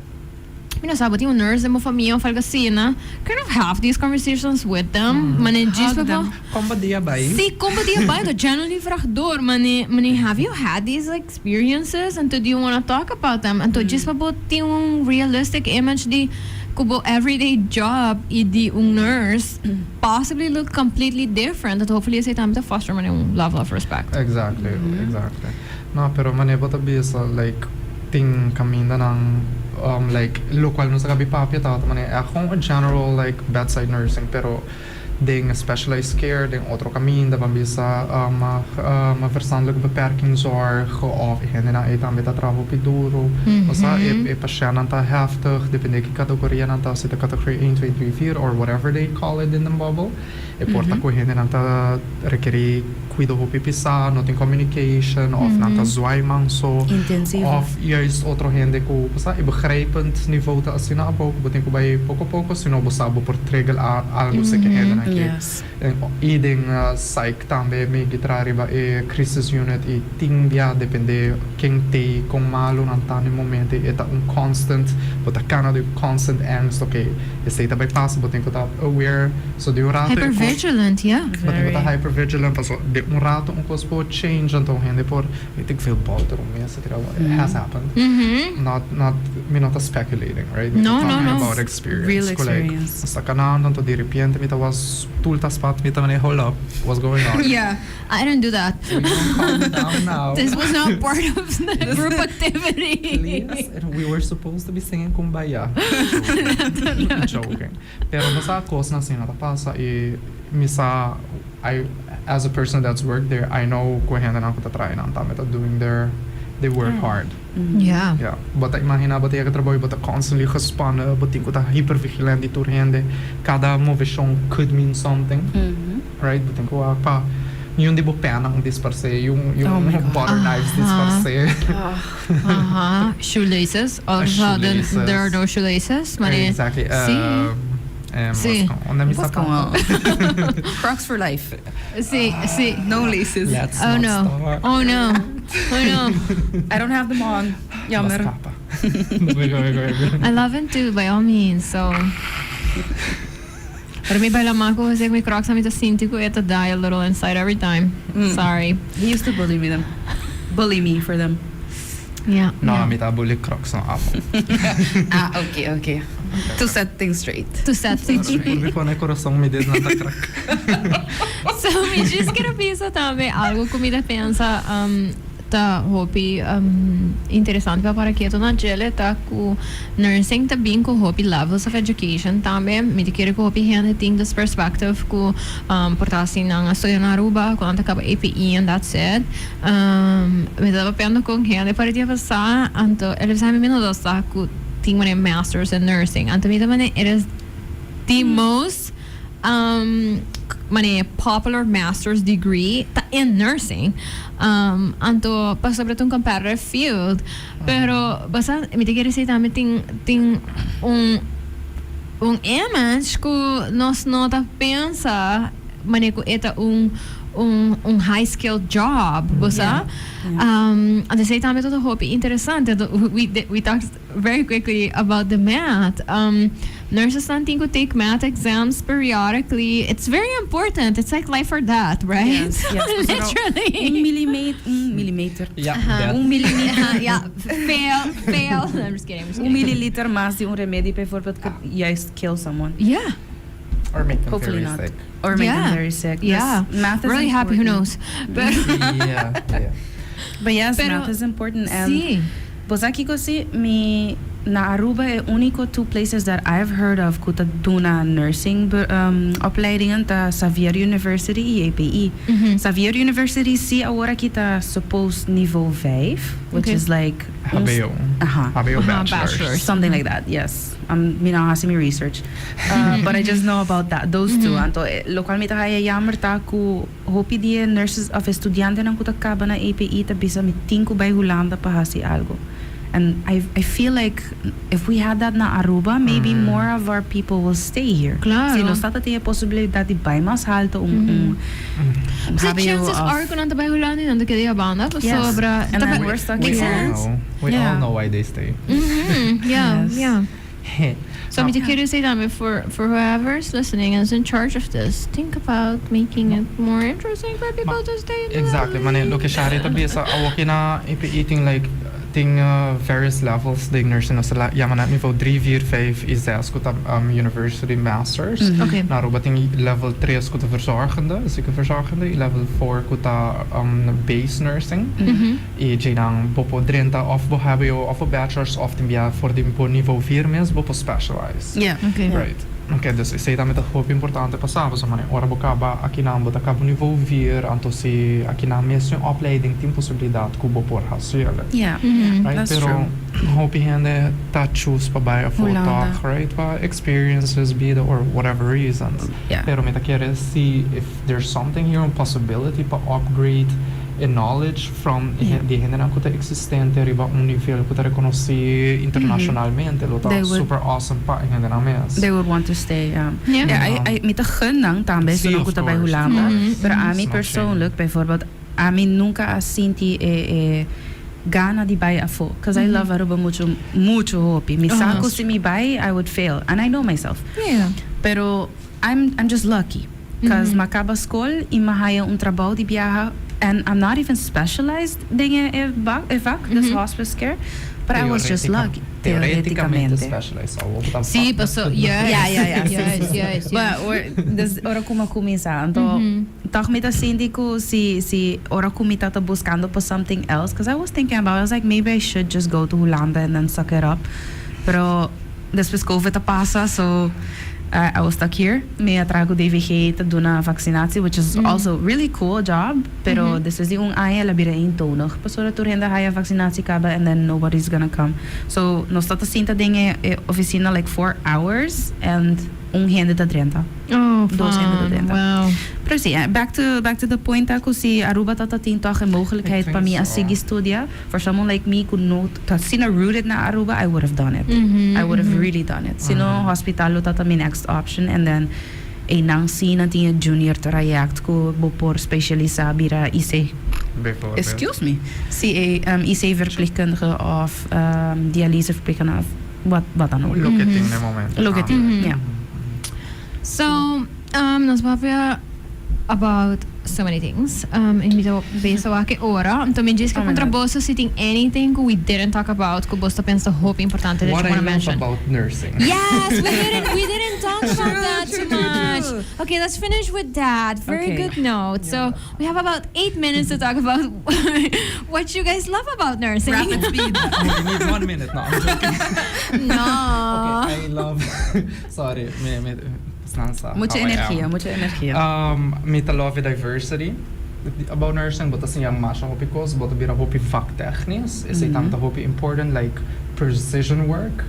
minasabot yung nurse mo familya falgasina kind of have these conversations with them managis pa po Komba dia bay. si komba dia bay to generally fragdor mani have you had these experiences and do you want to talk about them and to just pa po yung realistic image di kubo everyday job idi un nurse possibly look completely different that hopefully say time to foster man yung level of respect. Exactly. No, pero manebo ta bisa like ting camindanan like local no sa gabi papia tao man akong general like bedside nursing pero ding specialized care ding otro caminda bambisa verstandelijk beperkingszorg of hende na etan met travel piduro osa patiënten ta heftig depende ki categorie na ta sita category 1 2 3 4 or whatever they call it in the bubble porta ko hende na ta requeri cuido ho pipisa not in communication of na ta zwai manso intensief of juist otro hende ko osa begrijpend niveau ta asina abo botin ko bay poco sino bosabo por trigger algo se que hende na yes. Iding psych tambe may gitrari ba crisis unit tingbia depende quem te com malo nantani momento eta un constant but a kind of constant angst okay esse tá bypass but tem que estar aware so de rato Hypervigilant, yeah. but tem que estar hypervigilant paso de rato um cospo change então rende por I think feel bolter mês it has happened not me not speculating right No. about experience Real experience. sa kanan tanto di repente me was tulta spot me tamane hold up what's going on Yeah, I didn't do that. we don't calm down now This was not part of the group activity. please we were supposed to be singing Kumbaya joking pero basta cos na sina pasa misa I as a person that's worked there I know ko handa na ko try na tameta doing they work hard. Yeah. Yeah, but imagina bota ka trabalho bota constantly gespannen, botin ko ta hypervigilant di turhende. Cada movimento could mean something. Right? Botin ko pa yung di bo penang disparse, yung butter knives disparse. Shoelaces. All of a sudden, there are no shoelaces. Exactly. Sí. Crocs for life. Sí. No laces. Let's Oh not no. start. Oh no. I don't have them on. Jammer. Go. I love it too, by all means. So. Pero may balama ko kasi may Crocs namin sa sinti ko ito die a little inside every time. Sorry. He used to bully me for them. Yeah. No, amita bully Crocs na ako. Okay. To set things straight. Pulbi ko na coração me des na crack. So, me just gonna pensa também algo que me pensa ta hopi interessante para que tu na gele ta ku nursing ta bem ku hopi levels of education também me te querer ku hopi hand thing this perspective ku portasi nang astoy na Aruba ku anta kaba APE and that's it me tava pendo com hand para dia passar anto eles sabe menos da ku ting one masters in nursing anto me também it is the most popular master's degree in nursing anto pa sobre tong comparative field pero basta me te querer say também ting image ko nos nota pensa ko eta high skilled job basta and they say também todo hope interessante we talked very quickly about the math nurses need to take math exams periodically. It's very important. It's like life or death, right? Yes. Literally. Millimeter. Yeah. Millimeter. Yeah. Fail. I'm just kidding. Milliliter mas die remedie bijvoorbeeld could juist kill someone. Yeah. Or make them Hopefully very not. sick. Or make them very sick. Yeah. Yes, math is really happy. Who important. knows? But Yeah. But yes, Pero, math is important. And sí. pues aquí kasi na Aruba e unico two places that I've heard of kuta duna nursing opleidingen ta Xavier University e APE. Xavier University si agora kita supposed niveau 5, which is like HBO. HBO bachelor's. Something like that. Yes. Minahasi mi research. But I just know about those two. Anto lo cual mita kaya jammer ta ku hopi die nurses of estudiante nang kuta kaba na APE ta bisa mi tinku by Holanda pa hasi algo. And I feel like if we had that na Aruba, maybe more of our people will stay here. Claro. Si nos tata tiya posibilidad di bay mas halto So chances are kung nanta bay Holanda nanda kaya banda pa sobra. And then we're stuck Makes here. sense. We all know why they stay. Yeah. Hey. So I'm curious to say that for whoever's listening and is in charge of this, think about making it more interesting for people to stay. Exactly. Mane look shari ta bisa awaki na eating like ting various levels the nursing na sala yaman at niveau 3, 4, 5 is kuta university masters. Okay. Na Aruba ting level 3 is kuta verzorgende, ziekenverzorgende, level 4 kuta base nursing. E jinang bopo 30 of bo HBO of a bachelor's of ting bia for the niveau 4 mens bopo specialized. Yeah. Okay. Right. Okay, dus ik zei dat met het hoop importante passava, zo maar ora bocaba aqui na ambota cabo niveau 4, anto si aqui na mesma opleiding tem possibilidade cubo por hasele. Yeah. Right? That's Pero hoop hende ta choose pa bij voor talk, right? Pa experiences be the or whatever reasons. Yeah. Pero met querer see if there's something here, a possibility pa upgrade in knowledge from die hende na kuta existente riba nível kuta reconheci internacionalmente, lo ta super awesome pa hende na mes. They would want to stay. Yeah. I met een gunang também so nog bij Holanda. Maar ami persoonlijk bijvoorbeeld, ami nunca asinti gana di bay afo, because I love Aruba mucho hopi. Mi saco si mi bay, I would fail, and I know myself. Yeah. Pero I'm just lucky, because makaba school i mahaya trabaho di biyaha. And I'm not even specialized dingen vak, dus hospice care. But I was just lucky. Theoreticamente specialized. Sí, paso. Yes. But dus ora kuma kumisa. Então, toch met assim si ora kumita ta buscando for something else. Because I was thinking about, I was like, maybe I should just go to Holanda and then suck it up. Pero después COVID ta pasa, so I was stuck here. Me atrago DVG te doen een vaccinatie, which is also really cool job. Pero this is die aya labira in tonig. Pasora turenda haya vaccinatie kaba and then nobody's gonna come. So nos tata sinta dingen oficina like 4 hours and hende ta 30. Oh, Dos hende ta 30. Wow. Pero sí, back to the point ako si Aruba tata tintoch een mogelijkheid pa mi asigi studia. For someone like me could know ta sina rooted na Aruba, I would have done it. I would have really done it. Sino hospitalo tata mi next option, and then nang sina tinha junior traject ko bopor specialisa bira IC. Excuse me. Si IC verpleegkundige of dialyse verpleegkundige of wat dan ook. Locating na moment. Locating, yeah. So, nos papaya about so many things. In mito besa wa ke ora. Então me diz que contraboso sitting anything we didn't talk about. Que bosta pensa hope importante that What you I want to love mention. about nursing. Yes, we didn't talk about that too much. Okay, let's finish with that. Very good note. So we have about 8 minutes to talk about what you guys love about nursing. Rapid speed. You need 1 minute. No, I'm joking. No. Okay, I love. Sorry, Mucha energia. Me love diversity about nursing, but assim yang masha hopi kos, but bira hopi vaktechnisch, is it tanta hopi important like precision work.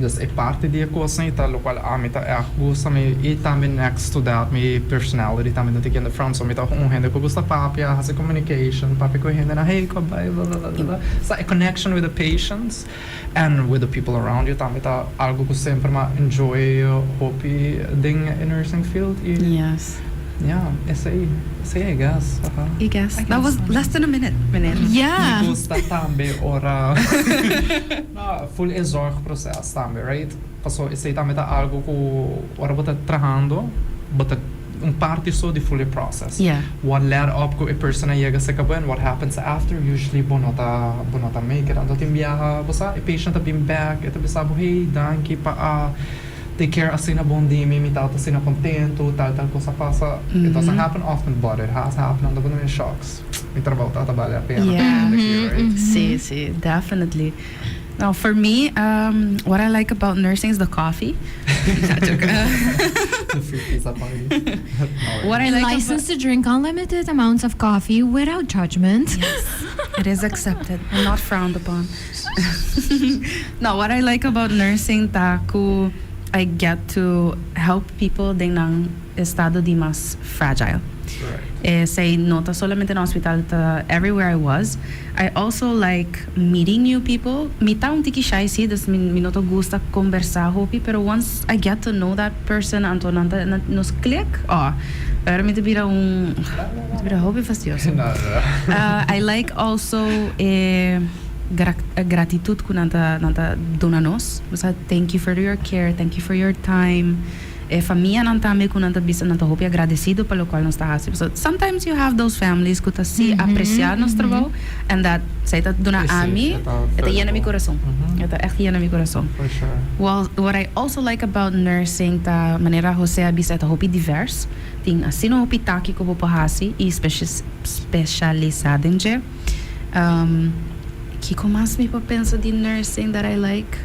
Dus é parte die coisa então o qual a mim tá gosta me e também next to that me personality também não tem que in the front so me tá rende com gosta papia has a communication papia com rende na hey blah blah blah blah so a connection with the patients and with the people around you também tá algo que sempre ma enjoy hobby ding in nursing field Yes. Yeah, esse aí, I guess. I guess. That was less than a minute. Yeah. Me gusta também ora full zorgproces também, right? Passo esse aí também tá algo que ora bota trabajando, bota parte só de full process. Yeah. What led up ko a person chega se acabou and what happens after usually bonota make it ando timbiaha, bosa a patient have been back, ito bisabo hey, danke pa take care assim na bom dia, me tal assim na contento, tal coisa passa. It doesn't happen often, but it has happened. Ando in shocks. Me trabalho tá trabalhar pena. Yeah. See, definitely. Now, for me, what I like about nursing is the coffee. What I like License to drink unlimited amounts of coffee without judgment. Yes, it is accepted and not frowned upon. No, what I like about nursing, taku, I get to help people ng estado di mas fragile. Right. Say nota solamente no hospital everywhere I was. I also like meeting new people. Mita un tiki shy si, dus minuto gusta conversar hopi, pero once I get to know that person, anto nos click, pero me bira hopi fastidioso. I like also gratitude ko nanta donanos. Basta thank you for your care, thank you for your time. Família não também com nanta bisa nanta hopi agradecido pelo qual nós está assim. So sometimes you have those families que tá se apreciar nosso trabalho and that say that dona ami, eta llena mi coração. Eta echt llena mi coração. For sure. Well, what I also like about nursing ta maneira Jose bisa eta hopi divers. Ting asino hopi taki ko popahasi e specializado em je. Kiko mas me pa pensa di nursing that I like.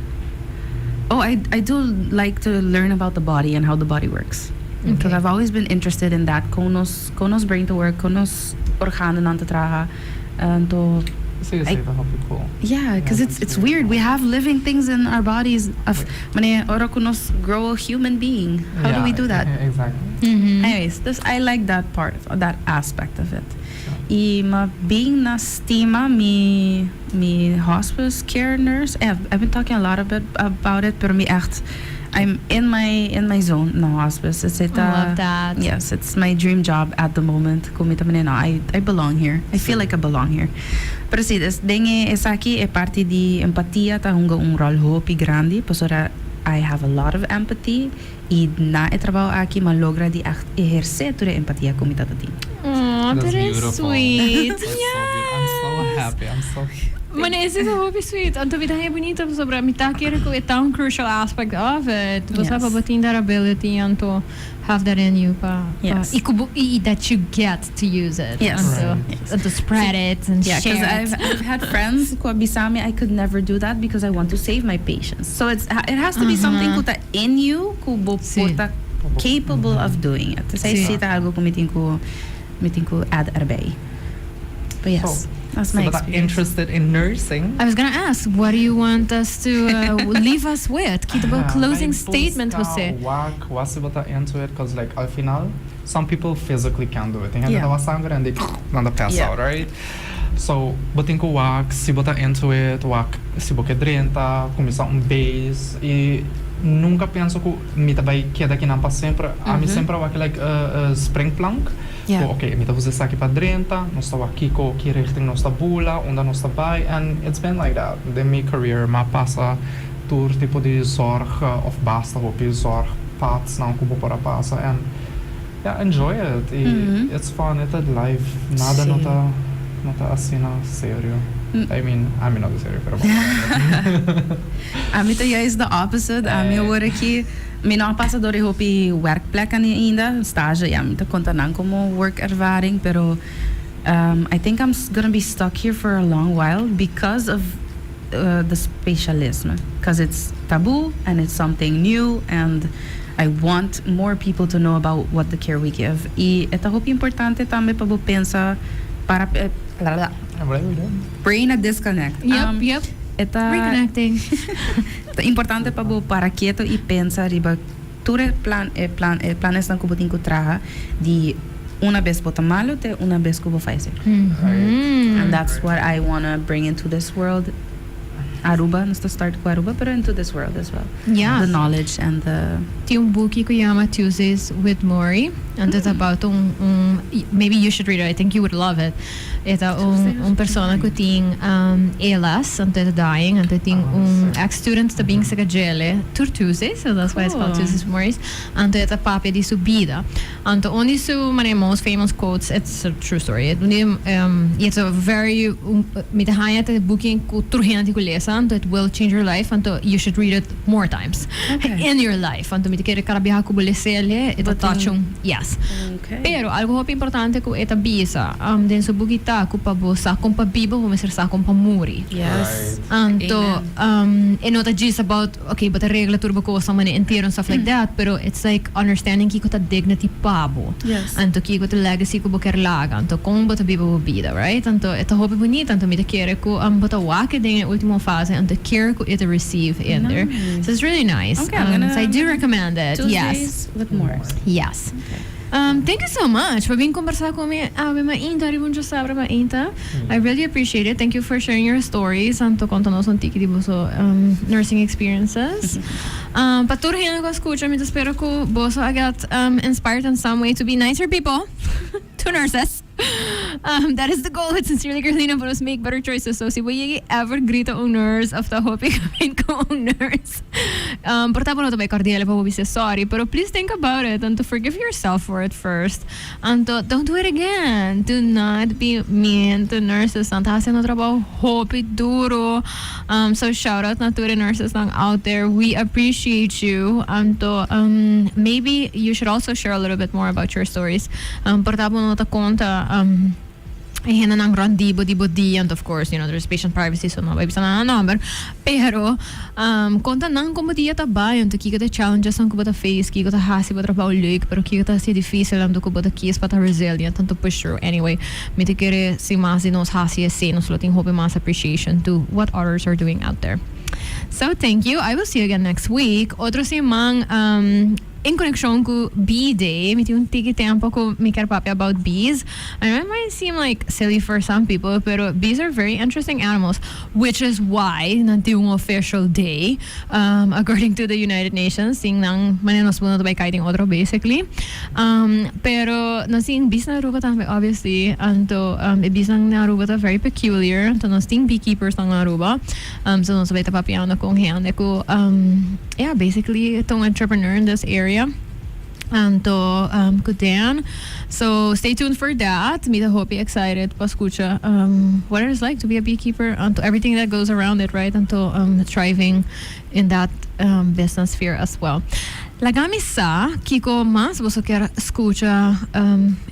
I do like to learn about the body and how the body works. Because I've always been interested in that. Konos brain to work, konos organen aan te tragen. Cool. Yeah, because it's weird. We have living things in our bodies. Ora konos grow a human being. How do we do that? Exactly. Anyways, I like that part, that aspect of it. Being na stima me hospice care nurse. I've been talking a lot about it, pero me echt I'm in my zone in the hospice. I love that. Yes, it's my dream job at the moment. I belong here. I feel like I belong here. Pero sí, dinge es aquí e parte di empatia ta hunga un rol hopi grande, pasora I have a lot of empathy e na e trabajo aquí ma logra di ejercer tu empatia con mi tatatin. Oh, that is sweet. I'm so happy. Mas esse é super sweet. Então, vida é bonita sobre a mitad que é tão crucial aspect of it. Você vai botar that ability and to have that in you, e that you get to use it. Yes. And to spread it and share it. Yeah, because I've had friends who bisami I could never do that because I want to save my patients. So it has to be something kuta in you kubo puta capable of doing it. Sa isita algo kumiting ko add arbei. But yes. That's my experience. Interested in nursing. I was gonna ask, what do you want us to leave us with? Kita closing statement, Jose. Was bota into it because like al final, some people physically can't do it. And they pass out, right? So, botin ko si bota into it, si boke drenta, começar base e nunca penso que me vai queda aqui não para sempre. A mim sempre vai like spring plank. Okay, me vou usar aqui para drenta, nós estamos aqui com aqui richting nossa bula, onde nós estamos vai, and it's been like that. The my career, ma passa por tipo de zorg of basta op je zorg pads não como para passa and Yeah, enjoy it. It's fun. It's life. Nada nota assina serio. I mean, I'm not serio, pero A mim tá juist the opposite. A mim hoor aqui, mijn passa door de hoopie werkplek ainda, stage. Ja, mim tá contando como workervaring, pero I think I'm gonna be stuck here for a long while because of the specialism, because it's taboo and it's something new, and I want more people to know about what the care we give. E é hope importante também para pensar para brain a disconnect. Yep. Reconnecting. É importante para quieto e pensar riba ture planes na kubo tinko traha di una vez bota malo te una vez kubo faise. And that's what I want to bring into this world. Aruba, not to start com Aruba, but into this world as well. Yeah. The knowledge and the... Tem book que chama Tuesdays with Maury, and it's about maybe you should read it. I think you would love it. It's persona que tem ALS, and it's dying, and tem ex-student that being sa gele tur Tuesdays, so that's why it's called Tuesdays with Maury. And it's a papia di subida. And only so many most famous quotes, it's a true story. It's a very mit hayat booking ku turhena di kulesa, and it will change your life, and you should read it more times in your life. And mit kere karabiha ku bulesele, it's a touchung. Yes. Okay. Pero algo hopi importante ko eta bisa den so bugita ku pa bo sa kung pa bibo mo ser sa kung pa muri. Yes. Anto and not just about okay but the regla turbo ko sa man entero and stuff like that, pero it's like understanding ki ko ta dignity pabo. Yes. Anto ki ko ta legacy ko bo kerlaga anto kung bota bibo bida, right? Anto eta hopi bonita anto mi te kere ko bota wake den ultimo fase anto care ko ita receive in there. So it's really nice. Okay, So I do recommend it. Tuesdays Yes. with more. Yes. Thank you so much for being conversar com me. I really appreciate it. Thank you for sharing your stories and to contanos un tiki di boso nursing experiences. Paturhin ko escucha, mi espero ko boso I got inspired in some way to be nicer people to nurses. That is the goal with Sincerely Carolina, for us make better choices. So si boy ever grita un nurse of the hope kamin ko un nurse. Porta no to by cardiale pa say sorry, pero please think about it and to forgive yourself for it first. And to don't do it again. Do not be mean to nurses. Ang haciendo trabajo hope duro. So shout out na to the nurses lang out there. We appreciate you. And to maybe you should also share a little bit more about your stories. Porta no to conta hina ng randibo di bodi, and of course there's patient privacy, so no bisa na number, pero conta nang como dia trabalho, então que challenges são que bota face, que bota hasi bota trabalho leuk, pero que tá se difícil ando que bota kies para resilient, tanto push through. Anyway, me te quere si mas nos hasi esse nos lo tem hope mas appreciation to what others are doing out there. So thank you. I will see you again next week. Otro simang in connection to bee day, me un tiki tempo ko mi papi about bees. I know it might seem like silly for some people, but bees are very interesting animals, which is why nanti un official day, according to the United Nations, sing nang manenos muna to by kiting otro basically. Pero nasing bees na aruba tambe obviously, anto bees nang aruba ta very peculiar, anto nasing beekeepers nang aruba. So no sabay ta papiano kung hiyang ko yeah, basically itong entrepreneur in this area. And Kudan. So stay tuned for that. Me hope you excited pa escucha what it is like to be a beekeeper and to everything that goes around it, right? And to thriving in that business sphere as well. Lagami sa Kiko mas boso quer escucha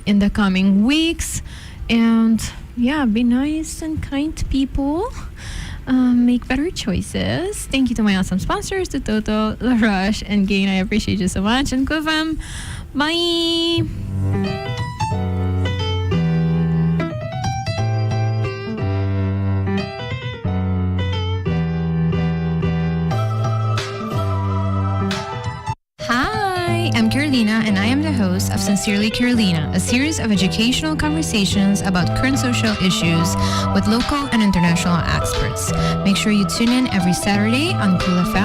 in the coming weeks, and yeah, be nice and kind to people. Make better choices. Thank you to my awesome sponsors, to Toto, La Rush, and Gain. I appreciate you so much. And Kufam, bye! I'm Carolina, and I am the host of Sincerely Carolina, a series of educational conversations about current social issues with local and international experts. Make sure you tune in every Saturday on Cool FM.